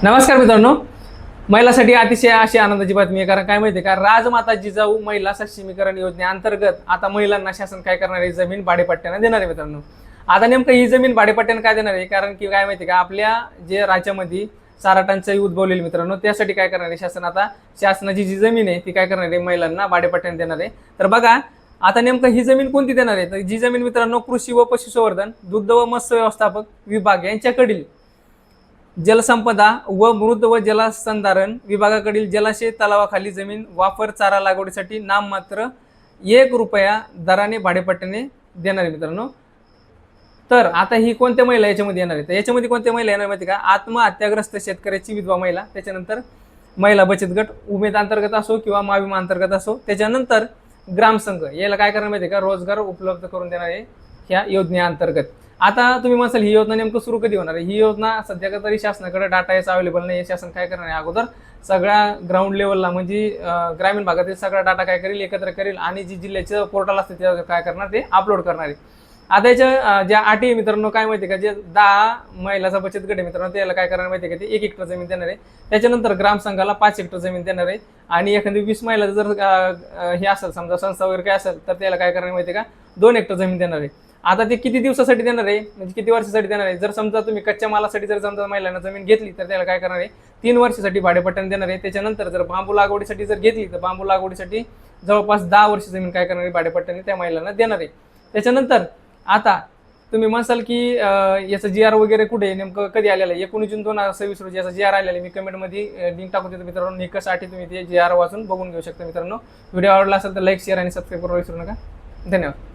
नमस्कार मित्रांनो, महिलांसाठी अतिशय अशी आनंदाची बातमी आहे. कारण काय माहिती आहे का, राजमाता जिजाऊ महिला सक्षमीकरण योजनेअंतर्गत आता महिलांना शासन काय करणार आहे, जमीन भाडेपट्ट्याने देणार आहे. मित्रांनो, आता नेमकं ही जमीन भाडेपट्ट्याने काय देणार आहे, कारण की काय माहिती आहे का, आपल्या जे राज्यामध्ये चारा टंचाई उद्भवलेली मित्रांनो, त्यासाठी काय करणार आहे शासन, आता शासनाची जी जमीन आहे ती काय करणार आहे, महिलांना भाडेपट्ट्याने देणार आहे. तर बघा आता नेमकं ही जमीन कोणती देणार आहे, तर जी जमीन मित्रांनो कृषी व पशुसंवर्धन, दुग्ध व मत्स्य व्यवस्थापक विभाग यांच्याकडील जलसंपदा व मृद व जलसंधारण विभागाकडील जलाशय तलावाखाली जमीन वापर चारा लागवडीसाठी नाममात्र ₹1 दराने भाडेपट्ट्याने देणार आहे. मित्रांनो, तर आता ही कोणत्या महिला याच्यामध्ये येणार आहे, तर याच्यामध्ये कोणत्या महिला येणार माहिती का, आत्महत्याग्रस्त शेतकऱ्याची विधवा महिला, त्याच्यानंतर महिला बचत गट उमेद अंतर्गत असो किंवा माविमा अंतर्गत असो, त्याच्यानंतर ग्रामसंघ याला काय करणार माहिती का, रोजगार उपलब्ध करून देणार आहे ह्या योजनेअंतर्गत. आता तुम्ही म्हणाल ही योजना नेमकं सुरू कधी होणार आहे, ही योजना सध्या तरी शासनाकडे डाटा याचा अवेलेबल नाही. शासन काय करणार आहे, अगोदर सगळ्या ग्राउंड लेवलला म्हणजे ग्रामीण भागातील सगळा डाटा काय करेल, एकत्र करेल आणि जी जिल्ह्याचं पोर्टल असते ते काय करणार, ते अपलोड करणार आहे. आता याच्या ज्या अटी आहे मित्रांनो, काय माहिती का, जे 10 महिलाचा बचत गट आहे मित्रांनो, त्याला काय करणार माहिती का, ते 1 हेक्टर जमीन देणार आहे. त्याच्यानंतर ग्रामसंघाला 5 हेक्टर जमीन देणार आहे आणि एखादी 20 महिला जर हे असेल, समजा संस्था वगैरे काय असेल, तर त्याला काय करणार माहिती का, 2 हेक्टर जमीन देणार आहे. आता ते किती दिवसासाठी देणार आहे, म्हणजे किती वर्षासाठी देणार आहे, जर समजा तुम्ही कच्च्या मालासाठी जर समजा महिलांना जमीन घेतली तर त्याला काय करणार आहे, 3 वर्षासाठी भाडेपट्ट्याने देणार आहे. त्याच्यानंतर जर बांबू लागवडीसाठी जर घेतली तर बांबू लागवडीसाठी जवळपास 10 वर्ष जमीन काय करणार आहे, भाडेपट्ट्याने त्या महिलांना देणार आहे. त्याच्यानंतर आता तुम्ही म्हणसाल की याचं GR वगैरे कुठे नेमकं कधी आलेलं आहे, 19 जून 2026 रोजी याचा GR आलेला आहे. मी कमेंटमध्ये लिंक टाकून देतो मित्रांनो, निकषासाठी तुम्ही ते GR वाचून बघून घेऊ शकता. मित्रांनो, व्हिडिओ आवडला असेल तर लाईक, शेअर आणि सबस्क्राईब करायला विसरू नका. धन्यवाद.